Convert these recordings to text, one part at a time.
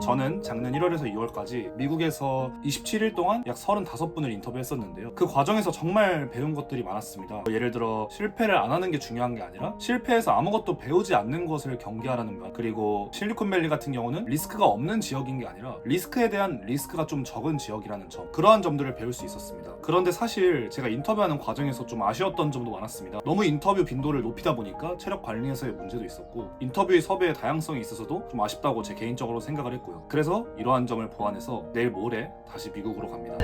저는 작년 1월에서 2월까지 미국에서 27일 동안 약 35분을 인터뷰했었는데요. 그 과정에서 정말 배운 것들이 많았습니다. 예를 들어 실패를 안 하는 게 중요한 게 아니라 실패해서 아무것도 배우지 않는 것을 경계하라는 것, 그리고 실리콘밸리 같은 경우는 리스크가 없는 지역인 게 아니라 리스크에 대한 리스크가 좀 적은 지역이라는 점, 그러한 점들을 배울 수 있었습니다. 그런데 사실 제가 인터뷰하는 과정에서 좀 아쉬웠던 점도 많았습니다. 너무 인터뷰 빈도를 높이다 보니까 체력 관리에서의 문제도 있었고 인터뷰의 섭외의 다양성에 있어서도 좀 아쉽다고 제 개인적으로 생각을 했고요. 그래서 이러한 점을 보완해서 내일 모레 다시 미국으로 갑니다.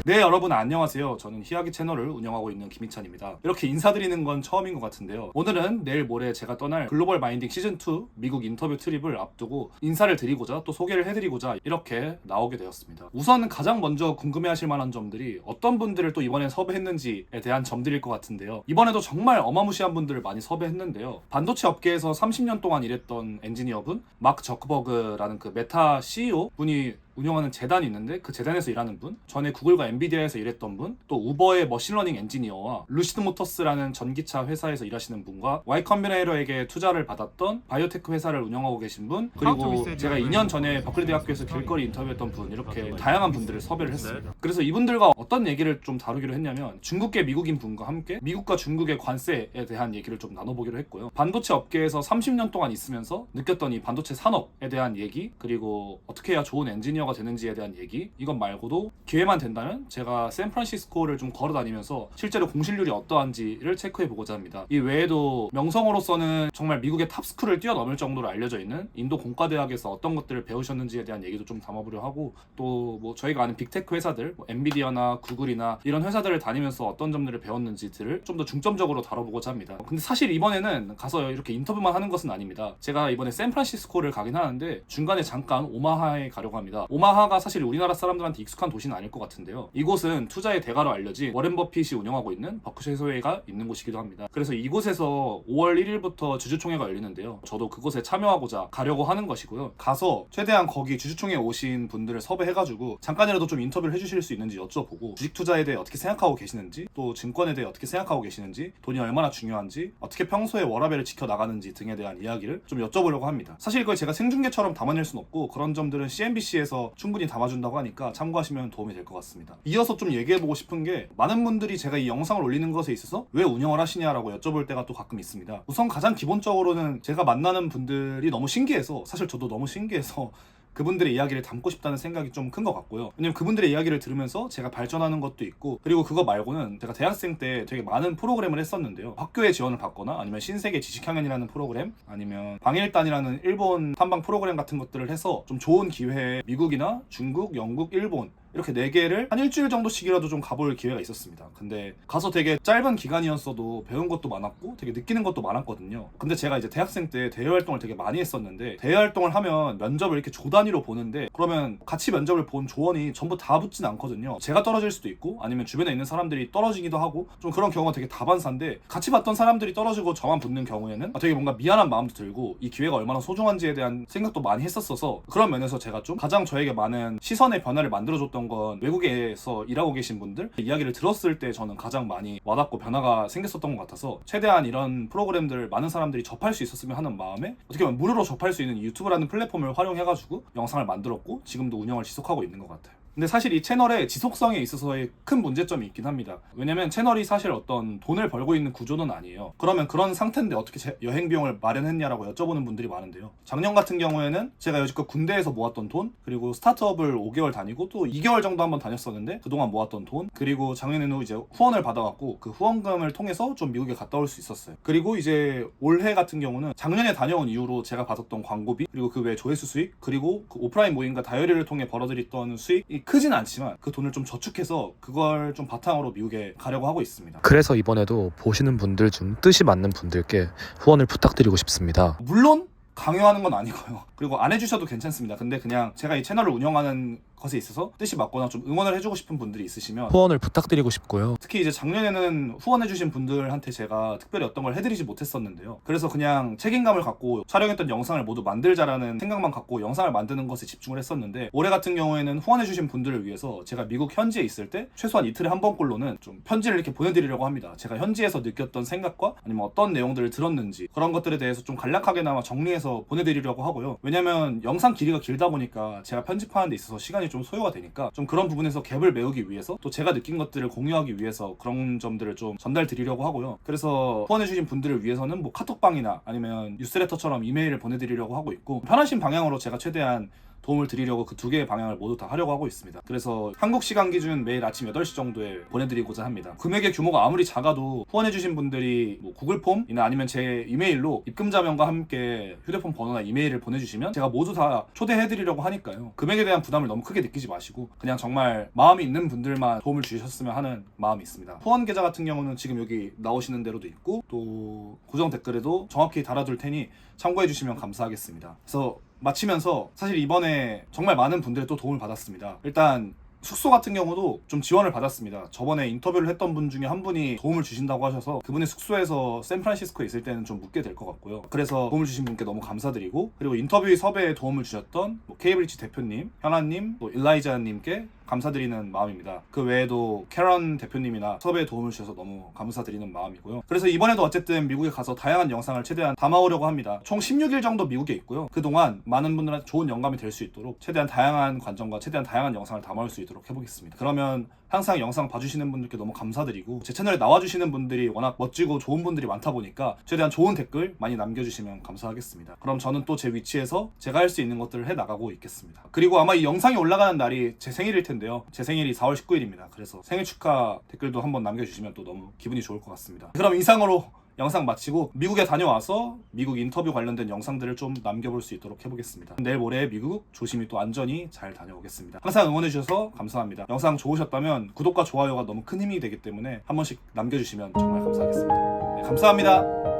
네, 여러분 안녕하세요. 저는 희야기 채널을 운영하고 있는 김희찬입니다. 이렇게 인사드리는 건 처음인 것 같은데요. 오늘은 내일 모레 제가 떠날 글로벌 마인딩 시즌2 미국 인터뷰 트립을 앞두고 인사를 드리고자 또 소개를 해드리고자 이렇게 나오게 되었습니다. 우선 가장 먼저 궁금해하실 만한 점들이 어떤 분들을 또 이번에 섭외했는지에 대한 점들일 것 같은데요. 이번에도 정말 어마무시한 분들을 많이 섭외했는데요. 반도체 업계에서 30년 동안 일했던 엔지니어분, 마크 저크버그라는 그 메타 CEO 분이 운영하는 재단이 있는데 그 재단에서 일하는 분, 전에 구글과 엔비디아에서 일했던 분, 또 우버의 머신러닝 엔지니어와 루시드 모터스라는 전기차 회사에서 일하시는 분과 Y 컴비네이터에게 투자를 받았던 바이오테크 회사를 운영하고 계신 분, 그리고 제가 2년 전에 버클리 대학교에서 길거리 인터뷰했던 분, 이렇게 다양한 분들을 섭외를 했습니다. 그래서 이분들과 어떤 얘기를 좀 다루기로 했냐면 중국계 미국인 분과 함께 미국과 중국의 관세에 대한 얘기를 좀 나눠보기로 했고요. 반도체 업계에서 30년 동안 있으면서 느꼈던 이 반도체 산업에 대한 얘기, 그리고 어떻게 해야 좋은 엔지니어가 되는지에 대한 얘기, 이것 말고도 기회만 된다면 제가 샌프란시스코를 좀 걸어다니면서 실제로 공실률이 어떠한지를 체크해보고자 합니다. 이 외에도 명성으로서는 정말 미국의 탑스쿨을 뛰어넘을 정도로 알려져 있는 인도 공과대학에서 어떤 것들을 배우셨는지에 대한 얘기도 좀 담아보려 하고, 또 뭐 저희가 아는 빅테크 회사들, 뭐 엔비디아나 구글이나 이런 회사들을 다니면서 어떤 점들을 배웠는지들을 좀 더 중점적으로 다뤄보고자 합니다. 근데 사실 이번에는 가서 이렇게 인터뷰만 하는 것은 아닙니다. 제가 이번에 샌프란시스코를 가긴 하는데 중간에 잠깐 오마하에 가려고 합니다. 오마하가 사실 우리나라 사람들한테 익숙한 도시는 아닐 것 같은데요. 이곳은 투자의 대가로 알려진 워렌 버핏이 운영하고 있는 버크셔 소회가 있는 곳이기도 합니다. 그래서 이곳에서 5월 1일부터 주주총회가 열리는데요. 저도 그곳에 참여하고자 가려고 하는 것이고요. 가서 최대한 거기 주주총회에 오신 분들을 섭외해가지고 잠깐이라도 좀 인터뷰를 해주실 수 있는지 여쭤보고, 주식 투자에 대해 어떻게 생각하고 계시는지, 또 증권에 대해 어떻게 생각하고 계시는지, 돈이 얼마나 중요한지, 어떻게 평소에 워라밸을 지켜나가는지 등에 대한 이야기를 좀 여쭤보려고 합니다. 사실 이걸 제가 생중계처럼 담아낼 순 없고 그런 점들은 CNBC에서 충분히 담아준다고 하니까 참고하시면 도움이 될 것 같습니다. 이어서 좀 얘기해보고 싶은 게, 많은 분들이 제가 이 영상을 올리는 것에 있어서 왜 운영을 하시냐라고 여쭤볼 때가 또 가끔 있습니다. 우선 가장 기본적으로는 제가 만나는 분들이 너무 신기해서, 사실 저도 너무 신기해서 그분들의 이야기를 담고 싶다는 생각이 좀 큰 것 같고요. 왜냐면 그분들의 이야기를 들으면서 제가 발전하는 것도 있고, 그리고 그거 말고는 제가 대학생 때 되게 많은 프로그램을 했었는데요. 학교에 지원을 받거나 아니면 신세계 지식향연이라는 프로그램, 아니면 방일단이라는 일본 탐방 프로그램 같은 것들을 해서 좀 좋은 기회에 미국이나 중국, 영국, 일본 이렇게 4개를 한 일주일 정도씩이라도 좀 가볼 기회가 있었습니다. 근데 가서 되게 짧은 기간이었어도 배운 것도 많았고 되게 느끼는 것도 많았거든요. 근데 제가 이제 대학생 때 대외 활동을 되게 많이 했었는데, 대외 활동을 하면 면접을 이렇게 조 단위로 보는데, 그러면 같이 면접을 본 조원이 전부 다 붙진 않거든요. 제가 떨어질 수도 있고 아니면 주변에 있는 사람들이 떨어지기도 하고, 좀 그런 경우가 되게 다반사인데, 같이 봤던 사람들이 떨어지고 저만 붙는 경우에는 되게 뭔가 미안한 마음도 들고 이 기회가 얼마나 소중한지에 대한 생각도 많이 했었어서, 그런 면에서 제가 좀 가장 저에게 많은 시선의 변화를 만들어줬던 건 외국에서 일하고 계신 분들 이야기를 들었을 때 저는 가장 많이 와닿고 변화가 생겼었던 것 같아서, 최대한 이런 프로그램들을 많은 사람들이 접할 수 있었으면 하는 마음에 어떻게 보면 무료로 접할 수 있는 유튜브라는 플랫폼을 활용해가지고 영상을 만들었고 지금도 운영을 지속하고 있는 것 같아요. 근데 사실 이 채널의 지속성에 있어서의 큰 문제점이 있긴 합니다. 왜냐면 채널이 사실 어떤 돈을 벌고 있는 구조는 아니에요. 그러면 그런 상태인데 어떻게 여행 비용을 마련했냐라고 여쭤보는 분들이 많은데요. 작년 같은 경우에는 제가 여지껏 군대에서 모았던 돈, 그리고 스타트업을 5개월 다니고 또 2개월 정도 한번 다녔었는데 그동안 모았던 돈, 그리고 작년에는 이제 후원을 받아갖고 그 후원금을 통해서 좀 미국에 갔다 올 수 있었어요. 그리고 이제 올해 같은 경우는 작년에 다녀온 이후로 제가 받았던 광고비, 그리고 그 외 조회수 수익, 그리고 그 오프라인 모임과 다이어리를 통해 벌어들였던 수익이 크진 않지만 그 돈을 좀 저축해서 그걸 좀 바탕으로 미국에 가려고 하고 있습니다. 그래서 이번에도 보시는 분들 중 뜻이 맞는 분들께 후원을 부탁드리고 싶습니다. 물론 강요하는 건 아니고요. 그리고 안 해주셔도 괜찮습니다. 근데 그냥 제가 이 채널을 운영하는 것에 있어서 뜻이 맞거나 좀 응원을 해주고 싶은 분들이 있으시면 후원을 부탁드리고 싶고요. 특히 이제 작년에는 후원해주신 분들한테 제가 특별히 어떤 걸 해드리지 못했었는데요. 그래서 그냥 책임감을 갖고 촬영했던 영상을 모두 만들자라는 생각만 갖고 영상을 만드는 것에 집중을 했었는데, 올해 같은 경우에는 후원해주신 분들을 위해서 제가 미국 현지에 있을 때 최소한 이틀에 한 번꼴로는 좀 편지를 이렇게 보내드리려고 합니다. 제가 현지에서 느꼈던 생각과 아니면 어떤 내용들을 들었는지 그런 것들에 대해서 좀 간략하게나마 정리해서 보내드리려고 하고요. 왜냐면 영상 길이가 길다 보니까 제가 편집하는 데 있어서 시간이 좀 소요가 되니까 좀 그런 부분에서 갭을 메우기 위해서, 또 제가 느낀 것들을 공유하기 위해서 그런 점들을 좀 전달 드리려고 하고요. 그래서 후원해주신 분들을 위해서는 뭐 카톡방이나 아니면 뉴스레터처럼 이메일을 보내드리려고 하고 있고, 편하신 방향으로 제가 최대한 도움을 드리려고 그 두 개의 방향을 모두 다 하려고 하고 있습니다. 그래서 한국 시간 기준 매일 아침 8시 정도에 보내드리고자 합니다. 금액의 규모가 아무리 작아도 후원해주신 분들이 뭐 구글 폼이나 아니면 제 이메일로 입금자명과 함께 휴대폰 번호나 이메일을 보내주시면 제가 모두 다 초대해드리려고 하니까요. 금액에 대한 부담을 너무 크게 느끼지 마시고 그냥 정말 마음이 있는 분들만 도움을 주셨으면 하는 마음이 있습니다. 후원 계좌 같은 경우는 지금 여기 나오시는 대로도 있고, 또 고정 댓글에도 정확히 달아둘 테니 참고해주시면 감사하겠습니다. 그래서 마치면서 사실 이번에 정말 많은 분들의 또 도움을 받았습니다. 일단 숙소 같은 경우도 좀 지원을 받았습니다. 저번에 인터뷰를 했던 분 중에 한 분이 도움을 주신다고 하셔서 그분의 숙소에서 샌프란시스코에 있을 때는 좀 묵게 될 것 같고요. 그래서 도움을 주신 분께 너무 감사드리고, 그리고 인터뷰 섭외에 도움을 주셨던 뭐 케이블리치 대표님, 현아님, 또 일라이자님께 감사드리는 마음입니다. 그 외에도 캐런 대표님이나 섭외에 도움을 주셔서 너무 감사드리는 마음이고요. 그래서 이번에도 어쨌든 미국에 가서 다양한 영상을 최대한 담아오려고 합니다. 총 16일 정도 미국에 있고요. 그동안 많은 분들한테 좋은 영감이 될 수 있도록 최대한 다양한 관점과 최대한 다양한 영상을 담아올 수 있도록 해보겠습니다. 그러면 항상 영상 봐주시는 분들께 너무 감사드리고, 제 채널에 나와주시는 분들이 워낙 멋지고 좋은 분들이 많다 보니까 최대한 좋은 댓글 많이 남겨주시면 감사하겠습니다. 그럼 저는 또 제 위치에서 제가 할 수 있는 것들을 해나가고 있겠습니다. 그리고 아마 이 영상이 올라가는 날이 제 생일일 텐데요. 제 생일이 4월 19일입니다. 그래서 생일 축하 댓글도 한번 남겨주시면 또 너무 기분이 좋을 것 같습니다. 그럼 이상으로 영상 마치고 미국에 다녀와서 미국 인터뷰 관련된 영상들을 좀 남겨볼 수 있도록 해보겠습니다. 내일 모레 미국 조심히 또 안전히 잘 다녀오겠습니다. 항상 응원해주셔서 감사합니다. 영상 좋으셨다면 구독과 좋아요가 너무 큰 힘이 되기 때문에 한 번씩 남겨주시면 정말 감사하겠습니다. 네, 감사합니다.